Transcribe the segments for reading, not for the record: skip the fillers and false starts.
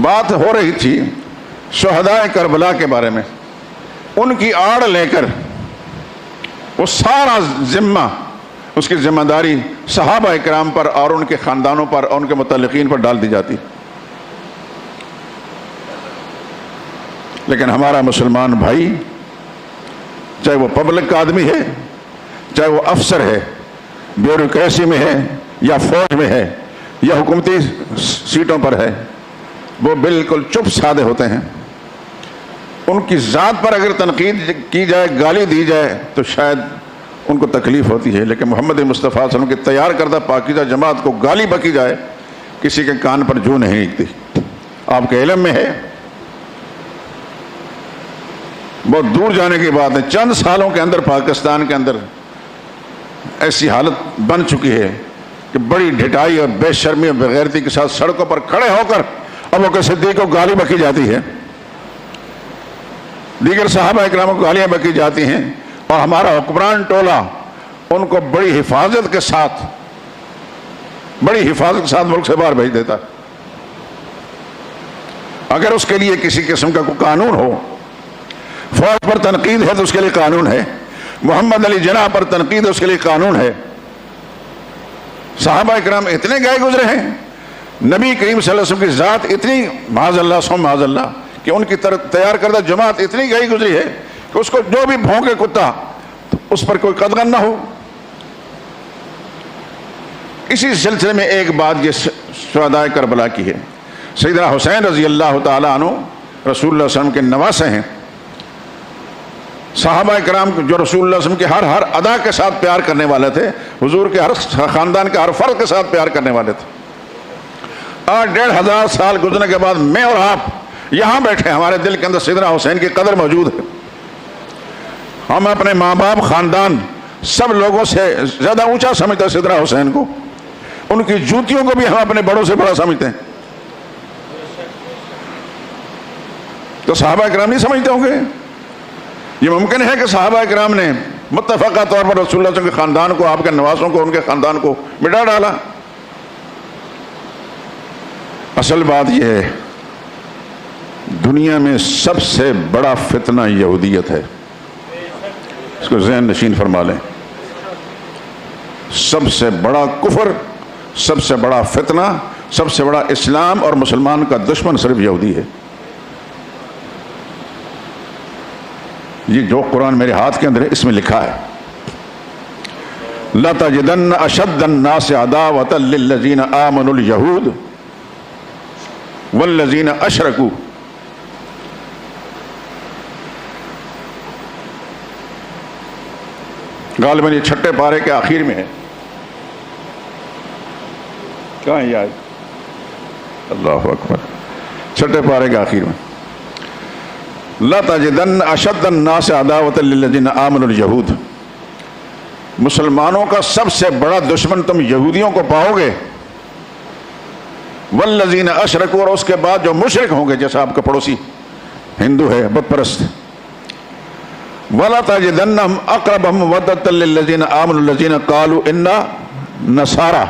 بات ہو رہی تھی شہدائے کربلا کے بارے میں، ان کی آڑ لے کر وہ سارا ذمہ، اس کی ذمہ داری صحابہ کرام پر اور ان کے خاندانوں پر اور ان کے متعلقین پر ڈال دی جاتی. لیکن ہمارا مسلمان بھائی، چاہے وہ پبلک کا آدمی ہے، چاہے وہ افسر ہے، بیوروکریسی میں ہے یا فوج میں ہے یا حکومتی سیٹوں پر ہے، وہ بالکل چپ سادے ہوتے ہیں. ان کی ذات پر اگر تنقید کی جائے، گالی دی جائے تو شاید ان کو تکلیف ہوتی ہے، لیکن محمد مصطفیٰ صلی اللہ علیہ وسلم کی تیار کردہ پاکیزہ جماعت کو گالی بکی جائے، کسی کے کان پر جو نہیں لگتی. آپ کے علم میں ہے، بہت دور جانے کی بات ہے، چند سالوں کے اندر پاکستان کے اندر ایسی حالت بن چکی ہے کہ بڑی ڈھٹائی اور بے شرمی اور بغیرتی کے ساتھ سڑکوں پر کھڑے ہو کر ابو بکر صدیق کو گالی بکی جاتی ہے، دیگر صحابہ اکرام کو گالیاں بکی جاتی ہیں، اور ہمارا حکمران ٹولہ ان کو بڑی حفاظت کے ساتھ ملک سے باہر بھیج دیتا ہے. اگر اس کے لیے کسی قسم کا کوئی قانون ہو، فوج پر تنقید ہے تو اس کے لیے قانون ہے، محمد علی جناح پر تنقید ہے اس کے لیے قانون ہے. صحابہ اکرام اتنے گئے گزرے ہیں، نبی کریم صلی اللہ علیہ وسلم کی ذات اتنی معاذ اللہ سم معاذ اللہ کہ ان کی تیار کردہ جماعت اتنی گئی گزری ہے کہ اس کو جو بھی بھونکے کتا تو اس پر کوئی قدغن نہ ہو. اسی سلسلے میں ایک بات یہ شہداء کربلا کی ہے. سیدنا حسین رضی اللہ تعالیٰ عنہ رسول اللہ صلی اللہ علیہ وسلم کے نواسے ہیں. صحابہ کرام جو رسول اللہ صلی اللہ علیہ وسلم کے ہر ادا کے ساتھ پیار کرنے والے تھے، حضور کے ہر خاندان کے ہر فرد کے ساتھ پیار کرنے والے تھے. آج 1500 سال گزرنے کے بعد میں اور آپ یہاں بیٹھے، ہمارے دل کے اندر سیدنا حسین کی قدر موجود ہے. ہم اپنے ماں باپ، خاندان، سب لوگوں سے زیادہ اونچا سمجھتے ہیں سیدنا حسین کو. ان کی جوتیوں کو بھی ہم اپنے بڑوں سے بڑا سمجھتے ہیں. تو صحابہ کرام نہیں سمجھتے ہوں گے؟ یہ ممکن ہے کہ صحابہ کرام نے متفقہ طور پر رسول اللہ صلی اللہ علیہ وسلم کے خاندان کو، آپ کے نواسوں کو، ان کے خاندان کو مٹا ڈالا؟ اصل بات یہ ہے، دنیا میں سب سے بڑا فتنہ یہودیت ہے. اس کو ذہن نشین فرما لیں. سب سے بڑا کفر، سب سے بڑا فتنہ، سب سے بڑا اسلام اور مسلمان کا دشمن صرف یہودی ہے. یہ جو قرآن میرے ہاتھ کے اندر ہے اس میں لکھا ہے، لَتَجِدَنَّ أَشَدَّ النَّاسِ عَدَاوَةً لِلَّذِينَ آمَنُوا الْيَهُودُ وَالَّذِينَ أَشْرَكُوا. غالباً یہ چھٹے پارے کے آخر میں ہے. کہاں ہے یہ آیت؟ اللہ اکبر. چھٹے پارے کے آخر میں لَتَجِدَنَّ أَشَدَّ النَّاسِ عَدَاوَةً لِلَّذِينَ آمَنُوا الْيَهُودُ. مسلمانوں کا سب سے بڑا دشمن تم یہودیوں کو پاؤ گے. وَالَّذِينَ أَشْرَكُوا، اور اس کے بعد جو مشرک ہوں گے، جیسا آپ کا پڑوسی ہندو ہے، بت پرست. وَلَا تَجِدَنَّهُمْ أَقْرَبَهُمْ مَوَدَّةً لِلَّذِينَ آمَنُوا الَّذِينَ قَالُوا إِنَّا نَصَارَى.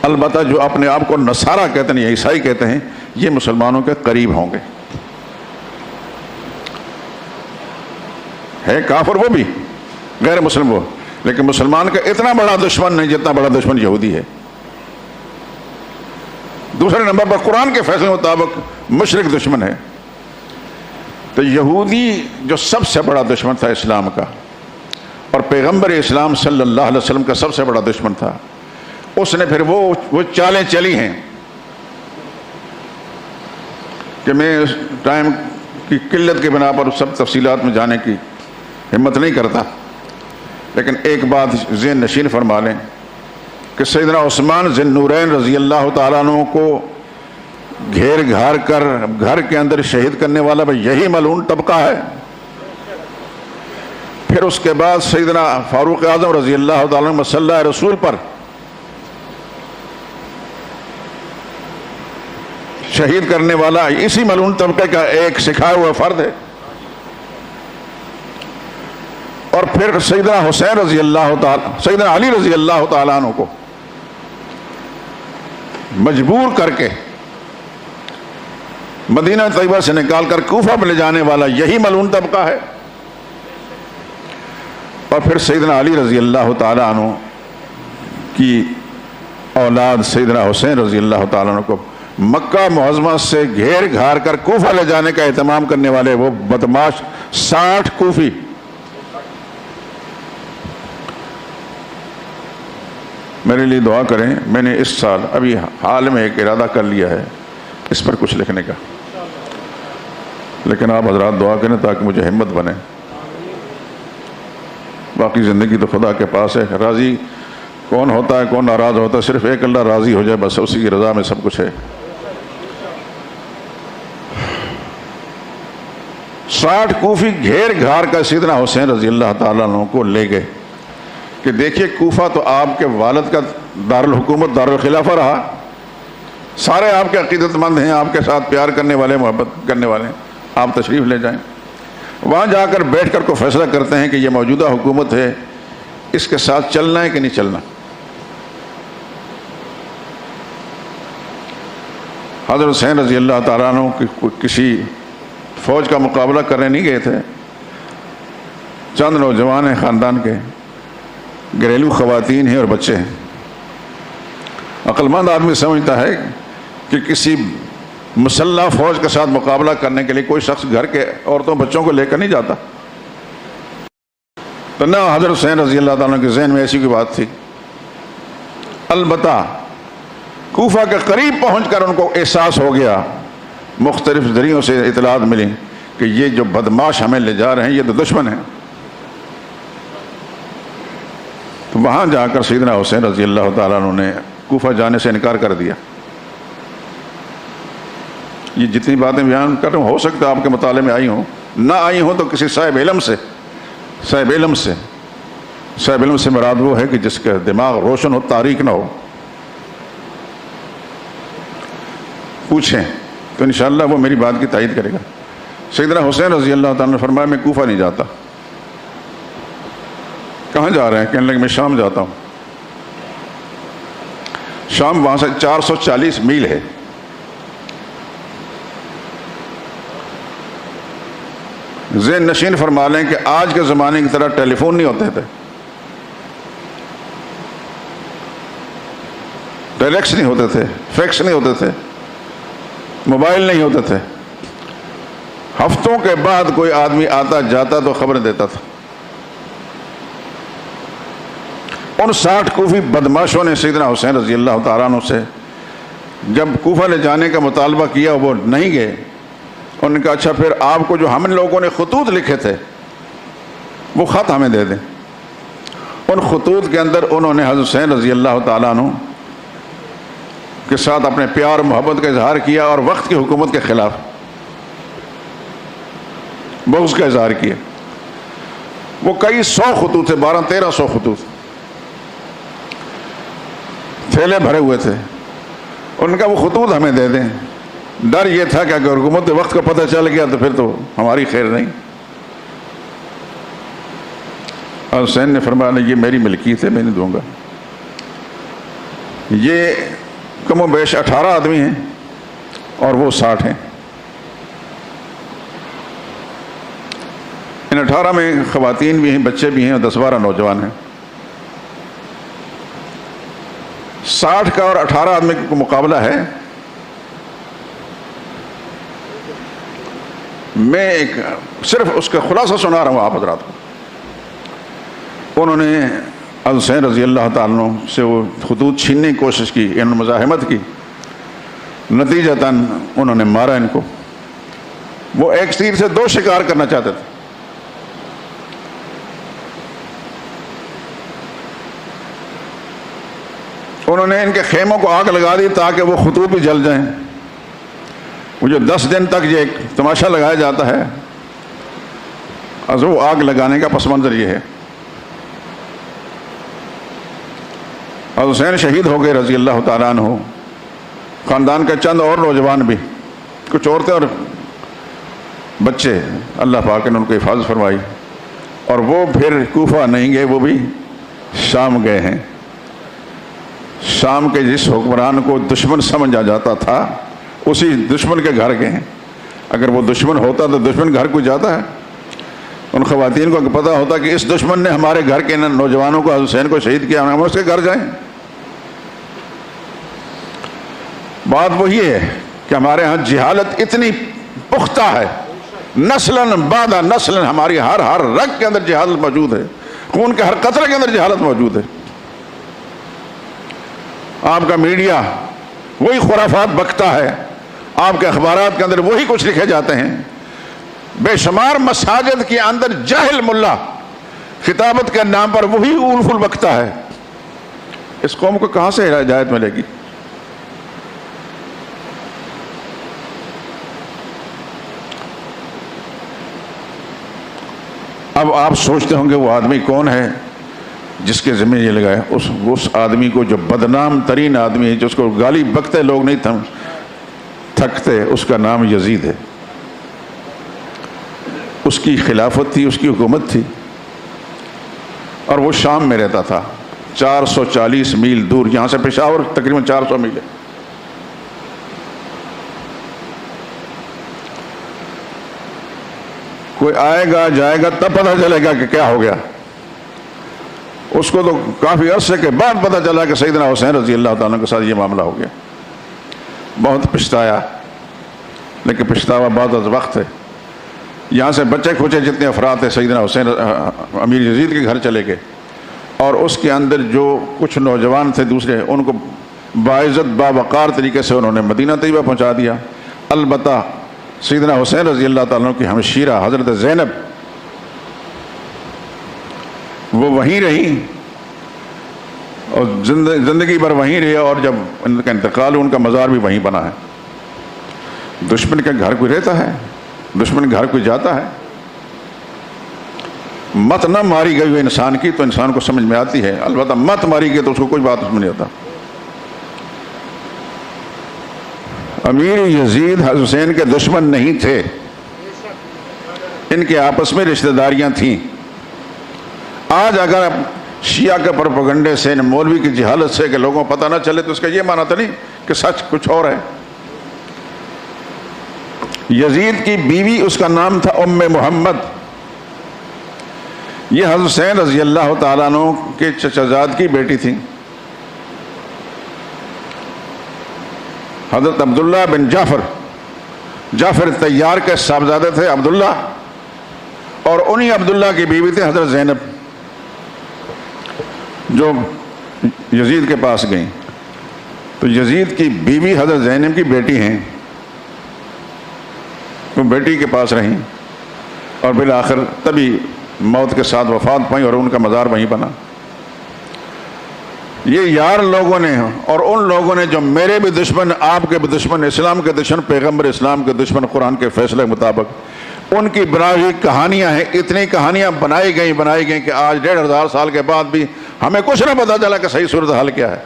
البتہ جو اپنے آپ کو نصارہ کہتے ہیں یا عیسائی کہتے ہیں، یہ مسلمانوں کے قریب ہوں گے. ہے کافر وہ بھی، غیر مسلم وہ، لیکن مسلمان کا اتنا بڑا دشمن نہیں جتنا بڑا دشمن یہودی ہے. دوسرے نمبر پر قرآن کے فیصلے کے مطابق مشرک دشمن ہے. تو یہودی جو سب سے بڑا دشمن تھا اسلام کا، اور پیغمبر اسلام صلی اللہ علیہ وسلم کا سب سے بڑا دشمن تھا، اس نے پھر وہ چالیں چلی ہیں کہ میں ٹائم کی قلت کی بنا پر سب تفصیلات میں جانے کی ہمت نہیں کرتا. لیکن ایک بات ذہن نشین فرما لیں کہ سیدنا عثمان ذی النورین رضی اللہ تعالیٰ عنہ کو گھیر گھار کر گھر کے اندر شہید کرنے والا بھی یہی ملعون طبقہ ہے. پھر اس کے بعد سیدنا فاروق اعظم رضی اللہ تعالیٰ عنہ مسلح رسول پر شہید کرنے والا اسی ملعون طبقے کا ایک سکھایا ہوا فرد ہے. اور پھر سیدنا حسین رضی اللہ تعالیٰ، سیدنا علی رضی اللہ تعالیٰ عنہ کو مجبور کر کے مدینہ طیبہ سے نکال کر کوفہ میں لے جانے والا یہی ملعون طبقہ ہے۔ اور پھر سیدنا علی رضی اللہ تعالیٰ عنہ کی اولاد سیدنا حسین رضی اللہ تعالیٰ عنہ کو مکہ معظمہ سے گھیر گھار کر کوفہ لے جانے کا اہتمام کرنے والے وہ بدماش 60 کوفی، میرے لیے دعا کریں۔ میں نے اس سال ابھی حال میں ایک ارادہ کر لیا ہے اس پر کچھ لکھنے کا، لیکن آپ حضرات دعا کریں تاکہ مجھے ہمت بنے۔ باقی زندگی تو خدا کے پاس ہے، راضی کون ہوتا ہے کون ناراض ہوتا ہے، صرف ایک اللہ راضی ہو جائے بس، اسی کی رضا میں سب کچھ ہے۔ 60 کوفی گھیر گھار کا سیدنا حسین رضی اللہ تعالیٰ عنہ کو لے گئے کہ دیکھیے کوفہ تو آپ کے والد کا دارالحکومت دارالخلافہ رہا، سارے آپ کے عقیدت مند ہیں، آپ کے ساتھ پیار کرنے والے محبت کرنے والے ہیں، آپ تشریف لے جائیں۔ وہاں جا کر بیٹھ کر کو فیصلہ کرتے ہیں کہ یہ موجودہ حکومت ہے، اس کے ساتھ چلنا ہے کہ نہیں چلنا۔ حضرت حسین رضی اللہ تعالیٰ عنہ کسی فوج کا مقابلہ کرنے نہیں گئے تھے، چند نوجوان ہیں خاندان کے، گھریلو خواتین ہیں اور بچے ہیں۔ عقل مند آدمی سمجھتا ہے کہ کسی مسلح فوج کے ساتھ مقابلہ کرنے کے لیے کوئی شخص گھر کے عورتوں بچوں کو لے کر نہیں جاتا، تو نہ حضرت حسین رضی اللہ تعالیٰ کے ذہن میں ایسی کوئی بات تھی۔ البتہ کوفہ کے قریب پہنچ کر ان کو احساس ہو گیا، مختلف ذریعوں سے اطلاعات ملی کہ یہ جو بدماش ہمیں لے جا رہے ہیں یہ تو دشمن ہیں۔ تو وہاں جا کر سیدنا حسین رضی اللہ تعالیٰ عنہ نے کوفہ جانے سے انکار کر دیا۔ یہ جتنی باتیں بیان کر رہا ہوں ہو سکتا ہے آپ کے مطالعے میں آئی ہوں، نہ آئی ہوں تو کسی صاحب علم سے مراد وہ ہے کہ جس کا دماغ روشن ہو، تاریک نہ ہو، پوچھیں تو انشاءاللہ وہ میری بات کی تائید کرے گا۔ سیدنا حسین رضی اللہ تعالیٰ نے فرمایا میں کوفہ نہیں جاتا۔ کہاں جا رہے ہیں؟ کہنے لگے میں شام جاتا ہوں۔ شام وہاں سے 440 میل ہے۔ ذہن نشین فرما لیں کہ آج کے زمانے کی طرح ٹیلی فون نہیں ہوتے تھے، ٹیلیکس نہیں ہوتے تھے، فیکس نہیں ہوتے تھے، موبائل نہیں ہوتے تھے۔ ہفتوں کے بعد کوئی آدمی آتا جاتا تو خبریں دیتا تھا۔ ان 60 کوفی بدماشوں نے سیدنا حسین رضی اللہ تعالیٰ عنہ سے جب کوفہ لے جانے کا مطالبہ کیا، وہ نہیں گئے۔ انہوں نے کہا اچھا پھر آپ کو جو ہم لوگوں نے خطوط لکھے تھے وہ خط ہمیں دے دیں۔ ان خطوط کے اندر انہوں نے حضرت حسین رضی اللہ تعالیٰ عنہ کے ساتھ اپنے پیار و محبت کا اظہار کیا اور وقت کی حکومت کے خلاف بغض کا اظہار کیا۔ وہ کئی 100 خطوط تھے، 1200-1300 خطوط تھیلے بھرے ہوئے تھے۔ ان کا وہ خطوط ہمیں دے دیں۔ ڈر یہ تھا کہ اگر حکومت وقت کا پتہ چل گیا تو پھر تو ہماری خیر نہیں۔ حسین نے فرمایا یہ میری ملکیت ہے، میں نہیں دوں گا۔ یہ کم و بیش 18 آدمی ہیں اور وہ 60 ہیں۔ ان 18 میں خواتین بھی ہیں، بچے بھی ہیں اور 10-12 نوجوان ہیں۔ 60 کا اور 18 آدمی کا مقابلہ ہے۔ میں ایک صرف اس کا خلاصہ سنا رہا ہوں آپ حضرات کو۔ انہوں نے حسین رضی اللہ تعالیٰ عنہ سے وہ خطوط چھیننے کی کوشش کی، انہوں نے مزاحمت کی، نتیجتاً انہوں نے مارا ان کو۔ وہ ایک تیر سے 2 شکار کرنا چاہتے تھے۔ انہوں نے ان کے خیموں کو آگ لگا دی تاکہ وہ خطوط بھی جل جائیں۔ وہ جو 10 دن تک یہ ایک تماشا لگایا جاتا ہے، وہ آگ لگانے کا پس منظر یہ ہے۔ اور حسین شہید ہو گئے رضی اللہ تعالیٰ عنہ۔ خاندان کے چند اور نوجوان بھی، کچھ عورتیں اور بچے، اللہ پاک نے ان کو حفاظت فرمائی، اور وہ پھر کوفہ نہیں گئے، وہ بھی شام گئے ہیں۔ شام کے جس حکمران کو دشمن سمجھا جاتا تھا اسی دشمن کے گھر گئے ہیں۔ اگر وہ دشمن ہوتا تو دشمن گھر کو جاتا ہے؟ ان خواتین کو پتہ ہوتا کہ اس دشمن نے ہمارے گھر کے نوجوانوں کو، حسین کو شہید کیا، ہم اس کے گھر جائیں؟ بات وہی ہے کہ ہمارے ہاں جہالت اتنی پختہ ہے، نسلاً بعد نسلاً ہماری ہر رگ کے اندر جہالت موجود ہے، خون کے ہر قطرے کے اندر جہالت موجود ہے۔ آپ کا میڈیا وہی خرافات بکتا ہے، آپ کے اخبارات کے اندر وہی کچھ لکھے جاتے ہیں، بے شمار مساجد کے اندر جاہل ملا خطابت کے نام پر وہی اول فل بکتا ہے۔ اس قوم کو کہاں سے ہدایت ملے گی؟ اب آپ سوچتے ہوں گے وہ آدمی کون ہے جس کے ذمہ یہ لگائے؟ اس آدمی کو جو بدنام ترین آدمی ہے، جس کو گالی بکتے لوگ نہیں تھکتے، اس کا نام یزید ہے۔ اس کی خلافت تھی، اس کی حکومت تھی، اور وہ شام میں رہتا تھا، 440 میل دور، یہاں سے پشاور تقریباً 400 میل ہے۔ کوئی آئے گا جائے گا تب پتہ چلے گا کہ کیا ہو گیا۔ اس کو تو کافی عرصے کے بعد پتہ چلا کہ سیدنا حسین رضی اللہ تعالیٰ کے ساتھ یہ معاملہ ہو گیا۔ بہت پچھتایا، لیکن پچھتاوا بعد از وقت ہے۔ یہاں سے بچے کھوچے جتنے افراد تھے سیدنا حسین امیر یزید کے گھر چلے گئے، اور اس کے اندر جو کچھ نوجوان تھے دوسرے، ان کو باعزت باوقار طریقے سے انہوں نے مدینہ طیبہ پہنچا دیا۔ البتہ سیدنا حسین رضی اللہ تعالیٰ کی ہمشیرہ حضرت زینب وہ وہیں رہی، اور زندگی بھر وہیں رہے، اور جب ان کا انتقال ان کا مزار بھی وہیں بنا ہے۔ دشمن کے گھر کوئی رہتا ہے، دشمن گھر کوئی جاتا ہے۔ مت نہ ماری گئی ہوئی انسان کی تو انسان کو سمجھ میں آتی ہے، البتہ مت ماری گئی تو اس کو کوئی بات سمجھ نہیں آتا۔ امیر یزید حسین کے دشمن نہیں تھے، ان کے آپس میں رشتہ داریاں تھیں۔ آج اگر شیعہ کے پروپیگنڈے سے، مولوی کی جہالت سے کہ لوگوں کو پتہ نہ چلے، تو اس کا یہ معنی تو نہیں کہ سچ کچھ اور ہے۔ یزید کی بیوی، اس کا نام تھا ام محمد، یہ حضرت حسین رضی اللہ تعالیٰ عنہ کے چچا زاد کی بیٹی تھی۔ حضرت عبداللہ بن جعفر طیار کے صاحبزادے تھے عبداللہ، اور انہی عبداللہ کی بیوی تھی حضرت زینب، جو یزید کے پاس گئیں۔ تو یزید کی بیوی حضرت زینب کی بیٹی ہیں، وہ بیٹی کے پاس رہیں، اور بالآخر تبھی موت کے ساتھ وفات پائیں، اور ان کا مزار وہیں بنا۔ یہ یار لوگوں نے اور ان لوگوں نے جو میرے بھی دشمن، آپ کے بھی دشمن، اسلام کے دشمن، پیغمبر اسلام کے دشمن، قرآن کے فیصلے کے مطابق ان کی بنائی ہوئی کہانیاں ہیں۔ اتنی کہانیاں بنائی گئیں کہ آج 1500 سال کے بعد بھی ہمیں کچھ نہ پتا چلا کہ صحیح صورتحال کیا ہے۔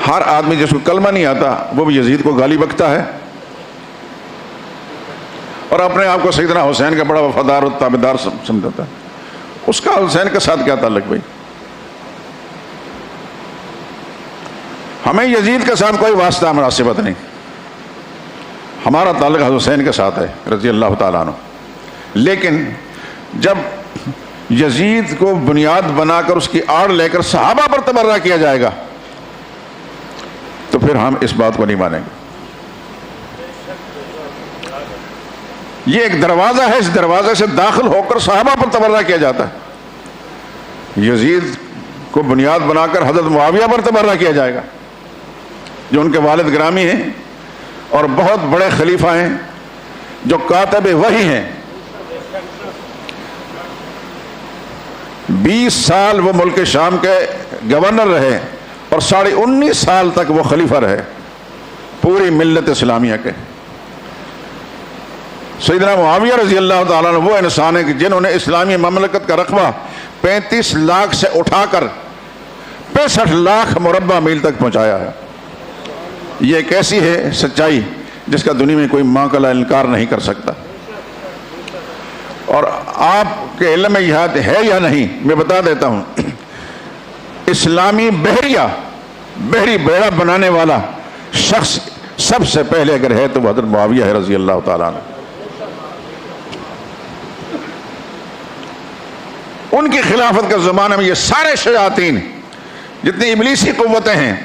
ہر آدمی جس کو کلمہ نہیں آتا وہ بھی یزید کو گالی بکتا ہے، اور اپنے آپ کو سیدنا حسین کا بڑا وفادار و تابعدار سمجھتا ہے۔ اس کا حسین کے ساتھ کیا تعلق بھائی؟ ہمیں یزید کے ساتھ کوئی واسطہ مناسبت نہیں، ہمارا تعلق حضرت حسین کے ساتھ ہے رضی اللہ تعالیٰ عنہ۔ لیکن جب یزید کو بنیاد بنا کر اس کی آڑ لے کر صحابہ پر تبرہ کیا جائے گا تو پھر ہم اس بات کو نہیں مانیں گے۔ یہ ایک دروازہ ہے، اس دروازے سے داخل ہو کر صحابہ پر تبرہ کیا جاتا ہے۔ یزید کو بنیاد بنا کر حضرت معاویہ پر تبرہ کیا جائے گا، جو ان کے والد گرامی ہیں اور بہت بڑے خلیفہ ہیں، جو کاتب وحی ہیں۔ 20 سال وہ ملک شام کے گورنر رہے، اور 19.5 سال تک وہ خلیفہ رہے پوری ملت اسلامیہ کے۔ سیدنا معاویہ رضی اللہ تعالیٰ عنہ وہ انسان ہیں کہ جنہوں نے اسلامی مملکت کا رقبہ 35 لاکھ سے اٹھا کر 65 لاکھ مربع میل تک پہنچایا ہے۔ یہ ایک ایسی ہے سچائی جس کا دنیا میں کوئی معقولہ انکار نہیں کر سکتا۔ اور آپ کے علم میں یہ ہے یا نہیں، میں بتا دیتا ہوں۔ اسلامی بحریہ بحری بیڑا بنانے والا شخص سب سے پہلے اگر ہے تو وہ حضرت معاویہ ہے رضی اللہ تعالیٰ عنہ. ان کی خلافت کے زمانے میں یہ سارے شیاطین، جتنی ابلیسی قوتیں ہیں،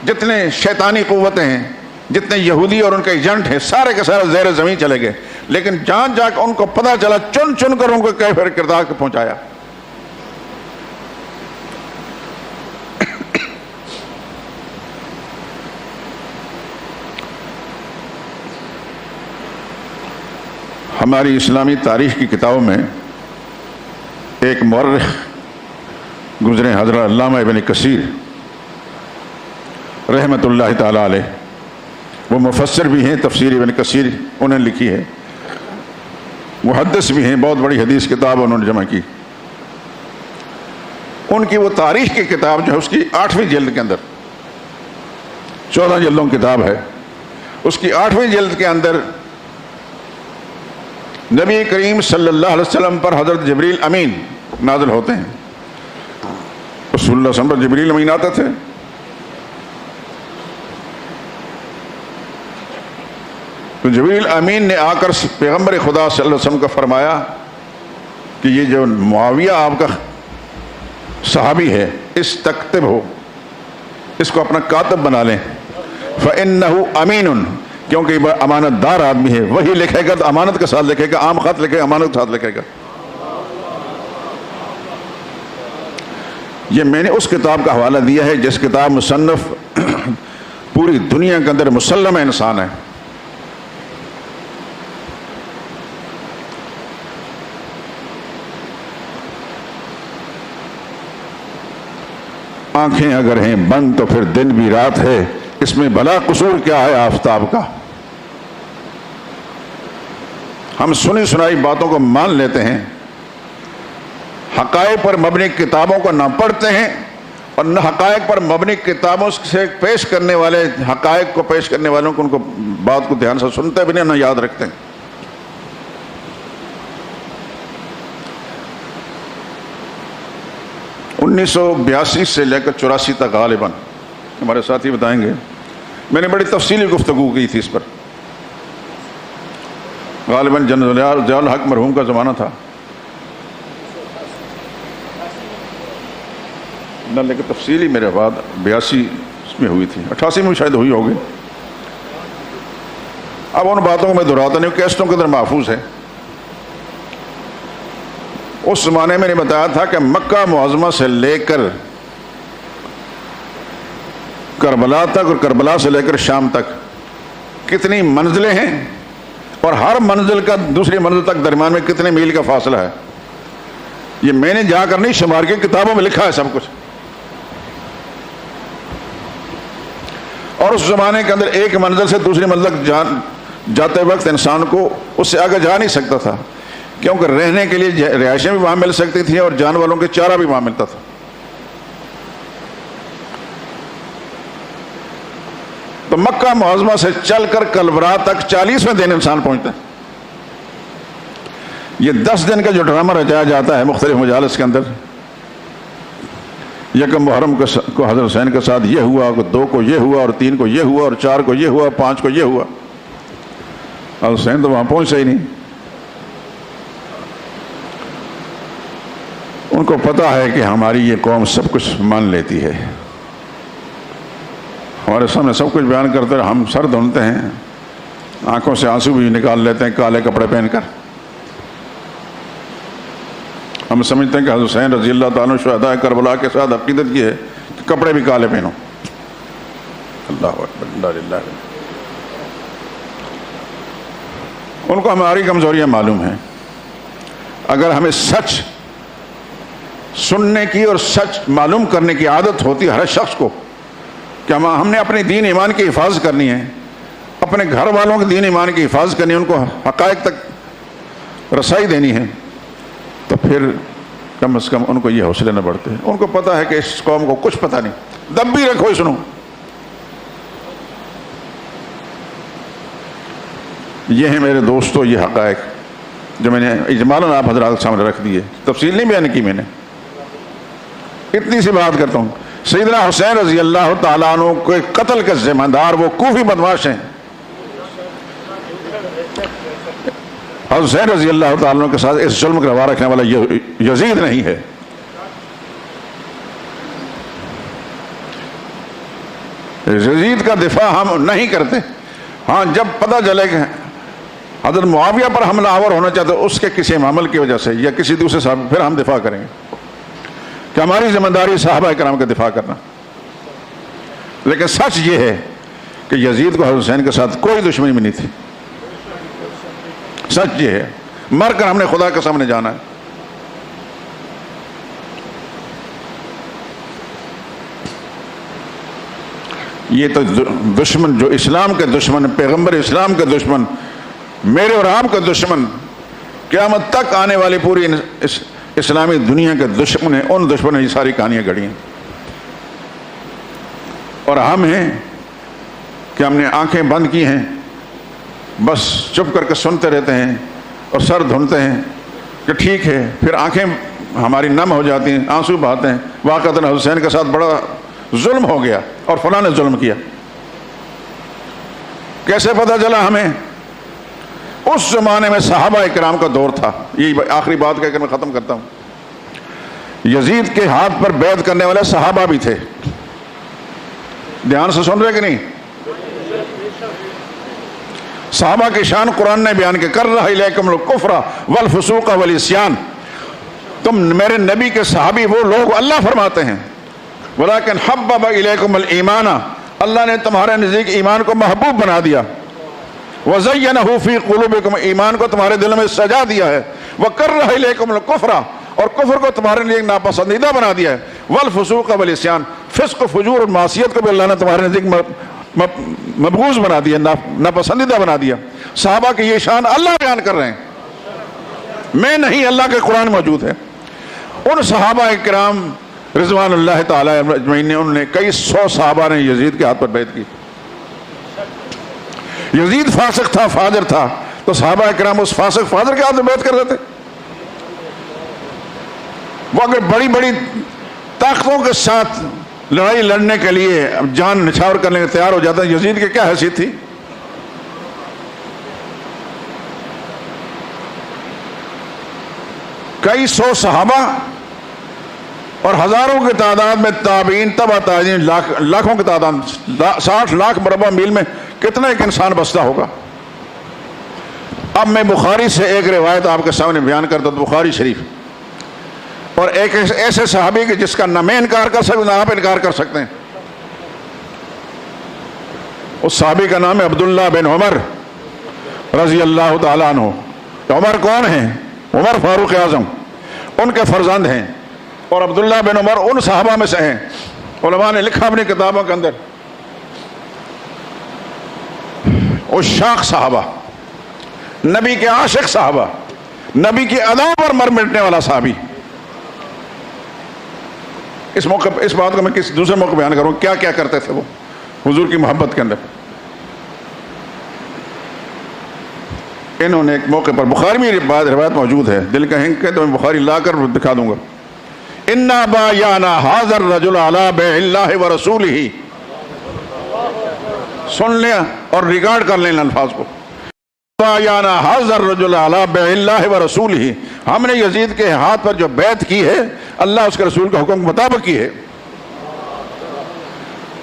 جتنے شیطانی قوتیں ہیں، جتنے یہودی اور ان کے ایجنٹ ہیں، سارے کے سارے زیر زمین چلے گئے. لیکن جہاں جا کے ان کو پتہ چلا، چن چن کر ان کو کیفر کردار کو پہنچایا. ہماری اسلامی تاریخ کی کتابوں میں ایک مورخ گزرے حضرت علامہ ابن کثیر رحمۃ اللہ تعالیٰ علیہ، وہ مفسر بھی ہیں، تفسیر ابن کثیر انہوں نے لکھی ہے، محدث بھی ہیں، بہت بڑی حدیث کتاب انہوں نے جمع کی. ان کی وہ تاریخ کی کتاب جو ہے اس کی 8ویں جلد کے اندر، 14 جلدوں کی کتاب ہے، اس کی 8ویں جلد کے اندر نبی کریم صلی اللہ علیہ وسلم پر حضرت جبریل امین نازل ہوتے ہیں. رسول اللہ صلی اللہ علیہ وسلم پر جبریل امین آتے تھے. تو جبریل امین نے آ کر پیغمبر خدا صلی اللہ علیہ وسلم کو فرمایا کہ یہ جو معاویہ آپ کا صحابی ہے، اس تکتب ہو، اس کو اپنا کاتب بنا لیں. فَإِنَّهُ أَمِينٌ، کیونکہ یہ امانت دار آدمی ہے، وہی لکھے گا تو امانت کے ساتھ لکھے گا، عام خط لکھے گا امانت کے ساتھ لکھے گا. یہ میں نے اس کتاب کا حوالہ دیا ہے جس کتاب مصنف پوری دنیا کے اندر مسلم انسان ہے. آنکھیں اگر ہیں بند تو پھر دن بھی رات ہے، اس میں بھلا قصور کیا ہے آفتاب کا. ہم سنی سنائی باتوں کو مان لیتے ہیں، حقائق پر مبنی کتابوں کو نہ پڑھتے ہیں، اور نہ حقائق پر مبنی کتابوں سے پیش کرنے والے حقائق کو پیش کرنے والوں کو ان کو بات کو دھیان سے سنتے بھی نہیں، نہ یاد رکھتے ہیں. انیس سو 82 سے لے کر 84 تک غالباً، ہمارے ساتھی بتائیں گے، میں نے بڑی تفصیلی گفتگو کی تھی اس پر. غالباً جنرل ضیاء الحق مرحوم کا زمانہ تھا، نہ لیکن تفصیلی میرے بعد 82 میں ہوئی تھی، 88 میں شاید ہوئی ہوگی. اب ان باتوں کو میں دہراتا نہیں، کیسٹوں کے اندر محفوظ ہے. اس زمانے میں نے بتایا تھا کہ مکہ معظمہ سے لے کر کربلا تک اور کربلا سے لے کر شام تک کتنی منزلیں ہیں، اور ہر منزل کا دوسری منزل تک درمیان میں کتنے میل کا فاصلہ ہے. یہ میں نے جا کر نہیں شمار کے کتابوں میں لکھا ہے سب کچھ. اور اس زمانے کے اندر ایک منزل سے دوسری منزل تک جاتے وقت انسان کو اس سے آگے جا نہیں سکتا تھا، کیونکہ رہنے کے لیے رہائشیں بھی وہاں مل سکتی تھیں اور جانوروں کے چارہ بھی وہاں ملتا تھا. تو مکہ معظمہ سے چل کر کلبرا تک 40ویں دن انسان پہنچتا ہے. یہ 10 دن کا جو ڈرامہ رچایا جاتا ہے مختلف مجالس کے اندر، یکم محرم کو حضرت حسین کے ساتھ یہ ہوا، 2 کو یہ ہوا، اور 3 کو یہ ہوا، اور 4 کو یہ ہوا، 5 کو یہ ہوا. حضرت حسین تو وہاں پہنچا ہی نہیں. ان کو پتا ہے کہ ہماری یہ قوم سب کچھ مان لیتی ہے، ہمارے سامنے سب کچھ بیان کرتے ہیں، ہم سر دھونتے ہیں، آنکھوں سے آنسو بھی نکال لیتے ہیں کالے کپڑے پہن کر. ہم سمجھتے ہیں کہ حضرت حسین رضی اللہ تعالیٰ شہداء کربلا کے ساتھ عقیدت کی ہے کہ کپڑے بھی کالے پہنو. اللہ اکبر، اللہ للہ. ان کو ہماری کمزوریاں معلوم ہیں. اگر ہمیں سچ سننے کی اور سچ معلوم کرنے کی عادت ہوتی ہر شخص کو کہ ہم نے اپنے دین ایمان کی حفاظت کرنی ہے، اپنے گھر والوں کے دین ایمان کی حفاظت کرنی ہے، ان کو حقائق تک رسائی دینی ہے، تو پھر کم از کم ان کو یہ حوصلے نہ بڑھتے. ان کو پتہ ہے کہ اس قوم کو کچھ پتہ نہیں، دب بھی رکھو سنو. یہ ہیں میرے دوستو یہ حقائق جو میں نے اجمالاً آپ حضرات کے سامنے رکھ دیے، تفصیل نہیں بیان کی میں نے. اتنی سی بات کرتا ہوں سیدنا حسین رضی اللہ تعالیٰ عنہ کو قتل کے ذمہ دار وہ کوفی بدماش ہیں. حسین رضی اللہ تعالیٰ عنہ کے ساتھ اس ظلم کا روا رکھنے والا یزید نہیں ہے. یزید کا دفاع ہم نہیں کرتے. ہاں جب پتہ چلے کہ حضرت معاویہ پر حملہ آور ہونا چاہتے اس کے کسی عمل کی وجہ سے یا کسی دوسرے صحابی، پھر ہم دفاع کریں گے کہ ہماری ذمہ داری صحابہ کرام کا دفاع کرنا. لیکن سچ یہ ہے کہ یزید کو حضرت حسین کے ساتھ کوئی دشمنی بھی نہیں تھی. سچ یہ ہے، مر کر ہم نے خدا کے سامنے جانا ہے. یہ تو دشمن جو اسلام کے دشمن، پیغمبر اسلام کے دشمن، میرے اور آپ کا دشمن، قیامت تک آنے والی پوری اسلامی دنیا کے دشمن ہیں. ان دشمن نے یہ ساری کہانیاں گھڑی ہیں. اور ہم ہیں کہ ہم نے آنکھیں بند کی ہیں، بس چپ کر کے سنتے رہتے ہیں اور سر دھنتے ہیں کہ ٹھیک ہے. پھر آنکھیں ہماری نم ہو جاتی ہیں، آنسو بہاتے ہیں، واقعتاً حسین کے ساتھ بڑا ظلم ہو گیا اور فلاں نے ظلم کیا. کیسے پتہ چلا ہمیں؟ اس زمانے میں صحابہ اکرام کا دور تھا. یہ آخری بات کہہ کر میں ختم کرتا ہوں. یزید کے ہاتھ پر بیعت کرنے والے صحابہ بھی تھے. دھیان سے سن رہے کہ نہیں؟ صحابہ کی شان قرآن نے بیان کہ کرہ الیکم الکفر والفسوق والعصیان. تم میرے نبی کے صحابی وہ لوگ، اللہ فرماتے ہیں ولیکن حبب الیکم الایمان، اللہ نے تمہارے نزدیک ایمان کو محبوب بنا دیا. وزینہ فی قلوبکم، ایمان کو تمہارے دل میں سجا دیا ہے. وکرہ الیکم الکفر، اور کفر کو تمہارے لیے ناپسندیدہ بنا دیا ہے. والفسوق والعصیان، فسق فجور اور معصیت کو بھی اللہ نے تمہارے نزدیک مبغوض بنا دیا، ناپسندیدہ بنا دیا. صحابہ کی یہ شان اللہ بیان کر رہے ہیں، میں نہیں، اللہ کے قرآن موجود ہے. ان صحابہ کرام رضوان اللہ تعالی اجمعین نے، انہوں نے کئی سو صحابہ نے یزید کے ہاتھ پر بیعت کی. یزید فاسق تھا، فاجر تھا، تو صحابہ کرام اس فاسق فاجر کے ہاتھ میں بیعت کر رہے تھے. وہ اگر بڑی بڑی طاقتوں کے ساتھ لڑائی لڑنے کے لیے جان نچھاور کرنے کے تیار ہو جاتا ہے، یزید کی کیا حیثیت تھی؟ کئی سو صحابہ اور ہزاروں کی تعداد میں تابعین، تبع تابعین، لاکھوں کی تعداد، 60 لاکھ مربع میل میں کتنا ایک انسان بستا ہوگا. اب میں بخاری سے ایک روایت آپ کے سامنے بیان کرتا ہوں، بخاری شریف، اور ایک ایسے صحابی کے جس کا نہ میں انکار کر سکتا نہ آپ انکار کر سکتے ہیں. اس صحابی کا نام ہے عبداللہ بن عمر رضی اللہ تعالیٰ عنہ. عمر کون ہیں؟ عمر فاروق اعظم، ان کے فرزند ہیں. اور عبداللہ بن عمر ان صحابہ میں سے ہیں، علماء نے لکھا اپنی کتابوں کے اندر، عشاق صحابہ، نبی کے عاشق صحابہ، نبی کی اداؤں پر مر مٹنے والا صحابی. اس بات کو میں کسی دوسرے موقع بیان کروں کیا کیا کرتے تھے وہ حضور کی محبت کے اندر. انہوں نے ایک موقع پر، بخاری میں روایت موجود ہے، دل کہیں کہ تو میں بخاری لا کر دکھا دوں گا. انا بایعنا ھذا الرجل علی بیع اللہ ورسولہ، سن لیا اور ریکارڈ کر لیں ان الفاظ کو. بایعنا ھذا الرجل علی بیع اللہ ورسولہ، ہم نے یزید کے ہاتھ پر جو بیعت کی ہے اللہ اس کے رسول کے حکم کے مطابق کی ہے.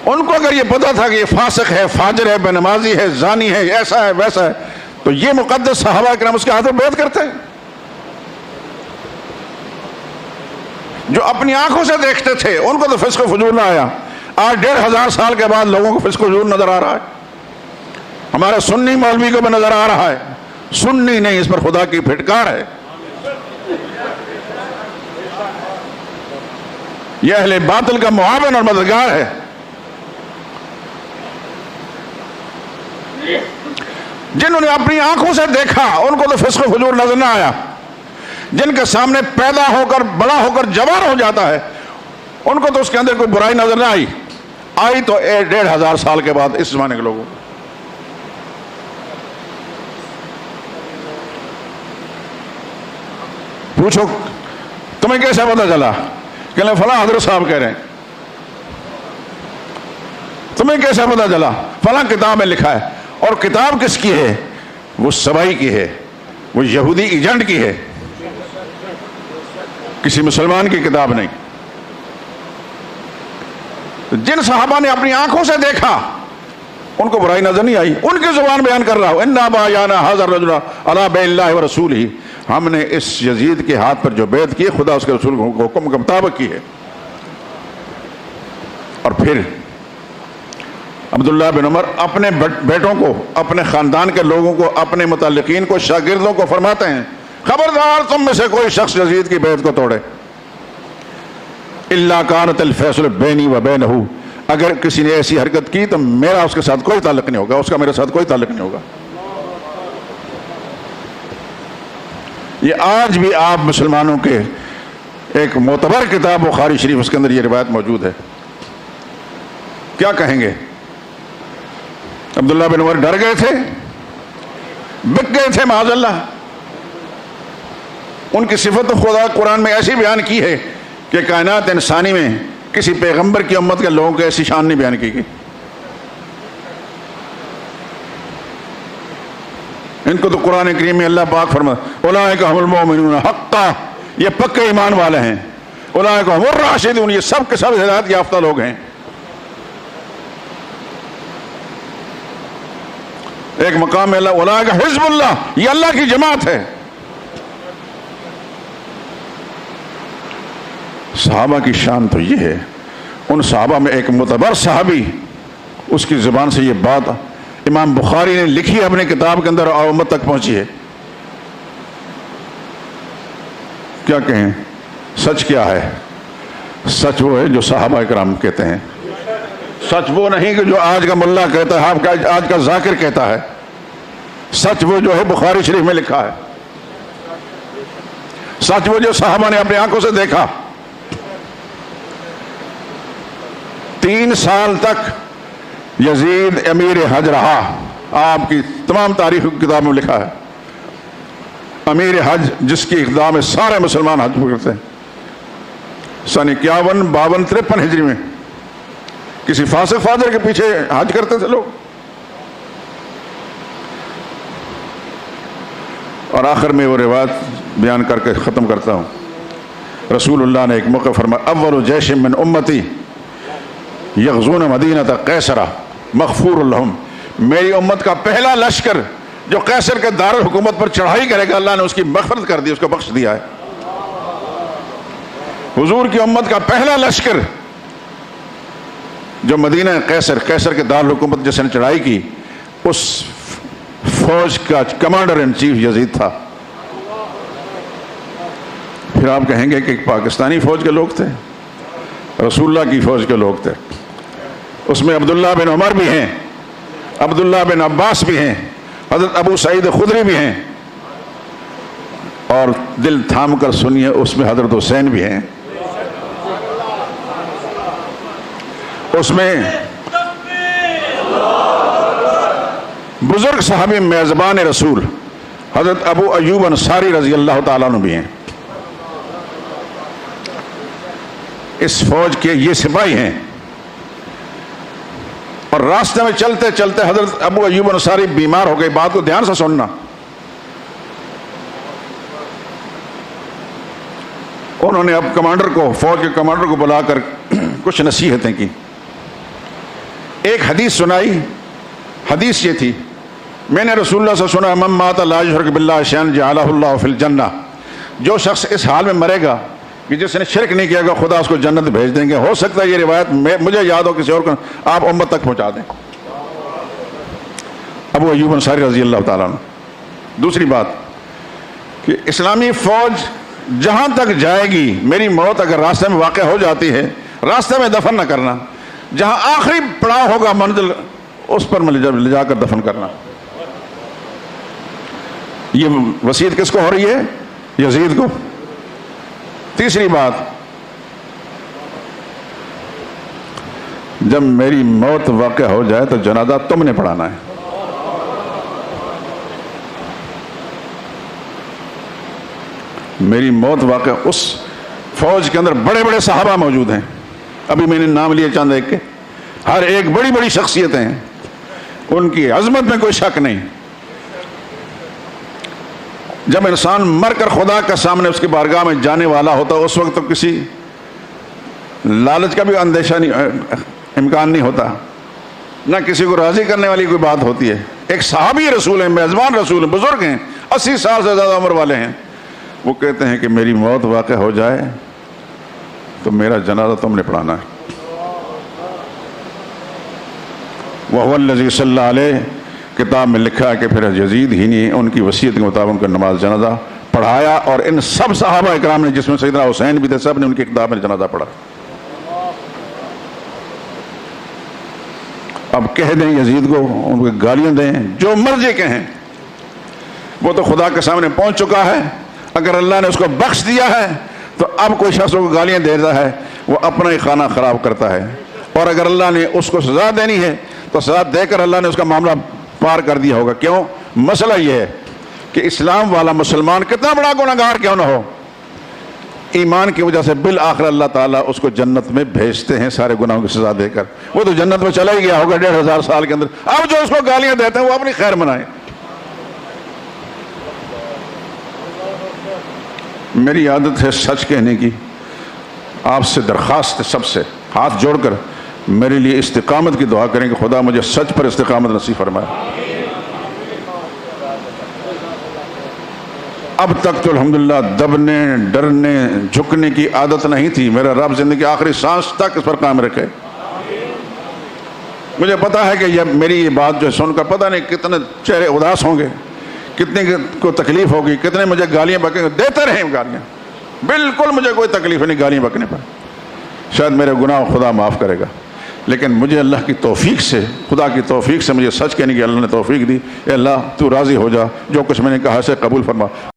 ان کو اگر یہ پتا تھا کہ یہ فاسق ہے، فاجر ہے، بے نمازی ہے، زانی ہے، ایسا ہے ویسا ہے، تو یہ مقدس صحابہ کرام اس کے ہاتھ میں بیعت کرتے ہیں. جو اپنی آنکھوں سے دیکھتے تھے ان کو تو فسق و فجور نہ آیا. آج 1500 سال کے بعد لوگوں کو فسق و فجور نظر آ رہا ہے. ہمارے سنی مولوی کو بھی نظر آ رہا ہے. سنی نہیں، اس پر خدا کی پھٹکار ہے. یہ اہل باطل کا معاون اور مددگار ہے. جنہوں نے اپنی آنکھوں سے دیکھا ان کو تو فسق و فجور نظر نہ آیا. جن کے سامنے پیدا ہو کر بڑا ہو کر جوان ہو جاتا ہے ان کو تو اس کے اندر کوئی برائی نظر نہ آئی تو 1500 سال کے بعد اس زمانے کے لوگوں کو. پوچھو تمہیں کیسے پتا چلا کہ فلاں حضرت صاحب کہہ رہے ہیں. تمہیں کیسا پتہ چلا؟ فلاں کتاب میں لکھا ہے. اور کتاب کس کی ہے؟ وہ سبائی کی ہے، وہ یہودی ایجنٹ کی ہے، کسی مسلمان کی کتاب نہیں. جن صحابہ نے اپنی آنکھوں سے دیکھا ان کو برائی نظر نہیں آئی، ان کی زبان بیان کر رہا ہوں. انا بایانا ھذا الرجل علی بین اللہ ورسولہ، ہم نے اس یزید کے ہاتھ پر جو بیعت کی خدا اس کے رسول کو حکم کے مطابق کی ہے. اور پھر عبداللہ بن عمر اپنے بیٹوں کو، اپنے خاندان کے لوگوں کو، اپنے متعلقین کو، شاگردوں کو فرماتے ہیں خبردار تم میں سے کوئی شخص یزید کی بیعت کو توڑے، الا کانت الفیصل بینی و بینہ، اگر کسی نے ایسی حرکت کی تو میرا اس کے ساتھ کوئی تعلق نہیں ہوگا، اس کا میرے ساتھ کوئی تعلق نہیں ہوگا. یہ آج بھی آپ مسلمانوں کے ایک معتبر کتاب بخاری شریف، اس کے اندر یہ روایت موجود ہے. کیا کہیں گے؟ عبداللہ بن عمر ڈر گئے تھے، بک گئے تھے معاذ اللہ. ان کی صفت خدا قرآن میں ایسی بیان کی ہے کہ کائنات انسانی میں کسی پیغمبر کی امت کے لوگوں کو ایسی شان نہیں بیان کی گئی. ان کو تو قرآن کریم میں اللہ پاک فرماتا اولئک هم المؤمنون حقا، یہ پکے ایمان والے ہیں. اولئک هم الراشدون، یہ سب کے سب ہدایت یافتہ لوگ ہیں. ایک مقام میں اللہ اولئک حزب اللہ، یہ اللہ کی جماعت ہے. صحابہ کی شان تو یہ ہے. ان صحابہ میں ایک معتبر صحابی، اس کی زبان سے یہ بات امام بخاری نے لکھی اپنی کتاب کے اندر اور امت تک پہنچی ہے. کیا کہیں؟ سچ کیا ہے؟ سچ وہ ہے جو صحابہ کرام کہتے ہیں. سچ وہ نہیں کہ جو آج کا ملا کہتا ہے، آج کا ذاکر کہتا ہے. سچ وہ جو ہے بخاری شریف میں لکھا ہے. سچ وہ جو صحابہ نے اپنی آنکھوں سے دیکھا. 3 سال تک یزید امیر حج رہا. آپ کی تمام تاریخ کتاب میں لکھا ہے امیر حج، جس کی اقدام میں سارے مسلمان حج کرتے ہیں. سن 51، 52، 53 ہجری میں کسی فاسق فاجر کے پیچھے حج کرتے تھے لوگ. اور آخر میں وہ روایت بیان کر کے ختم کرتا ہوں. رسول اللہ نے ایک موقع فرمایا اول جیش من امتی یغزون مدینہ قیصر مغفور لہم، میری امت کا پہلا لشکر جو قیصر کے دارالحکومت پر چڑھائی کرے گا اللہ نے اس کی مغفرت کر دی، اس کو بخش دیا ہے. حضور کی امت کا پہلا لشکر جو مدینہ قیصر کے دارالحکومت جس نے چڑھائی کی، اس فوج کا کمانڈر ان چیف یزید تھا. پھر آپ کہیں گے کہ پاکستانی فوج کے لوگ تھے، رسول اللہ کی فوج کے لوگ تھے. اس میں عبداللہ بن عمر بھی ہیں، عبداللہ بن عباس بھی ہیں، حضرت ابو سعید خدری بھی ہیں، اور دل تھام کر سنیے اس میں حضرت حسین بھی ہیں. اس میں بزرگ صحابی میزبان رسول حضرت ابو ایوب انصاری رضی اللہ تعالیٰ عنہ بھی ہیں. اس فوج کے یہ سپاہی ہیں. اور راستے میں چلتے چلتے حضرت ابو ایوب انصاری بیمار ہو گئے. بات کو دھیان سے سننا. انہوں نے اب فوج کے کمانڈر کو بلا کر کچھ نصیحتیں کی. ایک حدیث سنائی. حدیث یہ تھی، میں نے رسول اللہ سے سنا من مات لا یشرک باللہ شیئا جعلہ اللہ فی الجنہ، جو شخص اس حال میں مرے گا کہ جس نے شرک نہیں کیا گا خدا اس کو جنت بھیج دیں گے. ہو سکتا ہے یہ روایت مجھے یاد ہو کسی اور کو آپ امت تک پہنچا دیں. ابو ایوب انصاری رضی اللہ تعالیٰ عنہ. دوسری بات کہ اسلامی فوج جہاں تک جائے گی، میری موت اگر راستے میں واقع ہو جاتی ہے راستے میں دفن نہ کرنا، جہاں آخری پڑاؤ ہوگا منزل اس پر لے جا کر دفن کرنا. یہ وصیت کس کو ہو رہی ہے؟ یزید کو. تیسری بات، جب میری موت واقع ہو جائے تو جنازہ تم نے پڑھانا ہے. میری موت واقع، اس فوج کے اندر بڑے بڑے صحابہ موجود ہیں. ابھی میں نے نام لیے چند ایک کے. ہر ایک بڑی بڑی شخصیتیں ہیں، ان کی عظمت میں کوئی شک نہیں۔ جب انسان مر کر خدا کا سامنے اس کی بارگاہ میں جانے والا ہوتا اس وقت تو کسی لالچ کا بھی اندیشہ نہیں، امکان نہیں ہوتا، نہ کسی کو راضی کرنے والی کوئی بات ہوتی ہے۔ ایک صحابی رسول ہیں، میزبان رسول ہیں، بزرگ ہیں، 80 سال سے زیادہ عمر والے ہیں، وہ کہتے ہیں کہ میری موت واقع ہو جائے تو میرا جنازہ تم نے پڑھانا ہے۔ وَهُوَ الَّذِي صَلَّى عَلَيْهِ، کتاب میں لکھا ہے کہ پھر یزید ہی نے ان کی وصیت کے مطابق ان کا نماز جنازہ پڑھایا، اور ان سب صحابہ اکرام نے، جس میں سیدنا حسین بھی تھے، سب نے ان کی کتاب میں جنازہ پڑھا۔ اب کہہ دیں یزید کو، ان کو گالیاں دیں، جو مرضی کہیں، وہ تو خدا کے سامنے پہنچ چکا ہے۔ اگر اللہ نے اس کو بخش دیا ہے تو اب کوئی شخص کو گالیاں دیتا ہے وہ اپنا ہی خانہ خراب کرتا ہے، اور اگر اللہ نے اس کو سزا دینی ہے تو سزا دے کر اللہ نے اس کا معاملہ پار کر دیا ہوگا۔ کیوں؟ مسئلہ یہ ہے کہ اسلام والا مسلمان کتنا بڑا گنہگار کیوں نہ ہو، ایمان کی وجہ سے بالآخر اللہ تعالیٰ اس کو جنت میں بھیجتے ہیں سارے گناہوں کی سزا دے کر۔ وہ تو جنت میں چلا ہی گیا ہوگا 1500 سال کے اندر، اب جو اس کو گالیاں دیتے ہیں وہ اپنی خیر منائیں۔ میری عادت ہے سچ کہنے کی، آپ سے درخواست ہے، سب سے ہاتھ جوڑ کر میرے لیے استقامت کی دعا کریں کہ خدا مجھے سچ پر استقامت نصیب فرمائے۔ اب تک تو الحمدللہ دبنے، ڈرنے، جھکنے کی عادت نہیں تھی، میرا رب زندگی آخری سانس تک اس پر قائم رکھے۔ مجھے پتا ہے کہ میری یہ بات جو سن کر پتہ نہیں کتنے چہرے اداس ہوں گے، کتنے کو تکلیف ہوگی، کتنے مجھے گالیاں بکیں گے، دیتے رہیں گالیاں، بالکل مجھے کوئی تکلیف نہیں گالیاں بکنے پر، شاید میرے گناہ خدا معاف کرے گا، لیکن مجھے اللہ کی توفیق سے، خدا کی توفیق سے مجھے سچ کہنے کی اللہ نے توفیق دی۔ اے اللہ تو راضی ہو جا، جو کچھ میں نے کہا اسے قبول فرما۔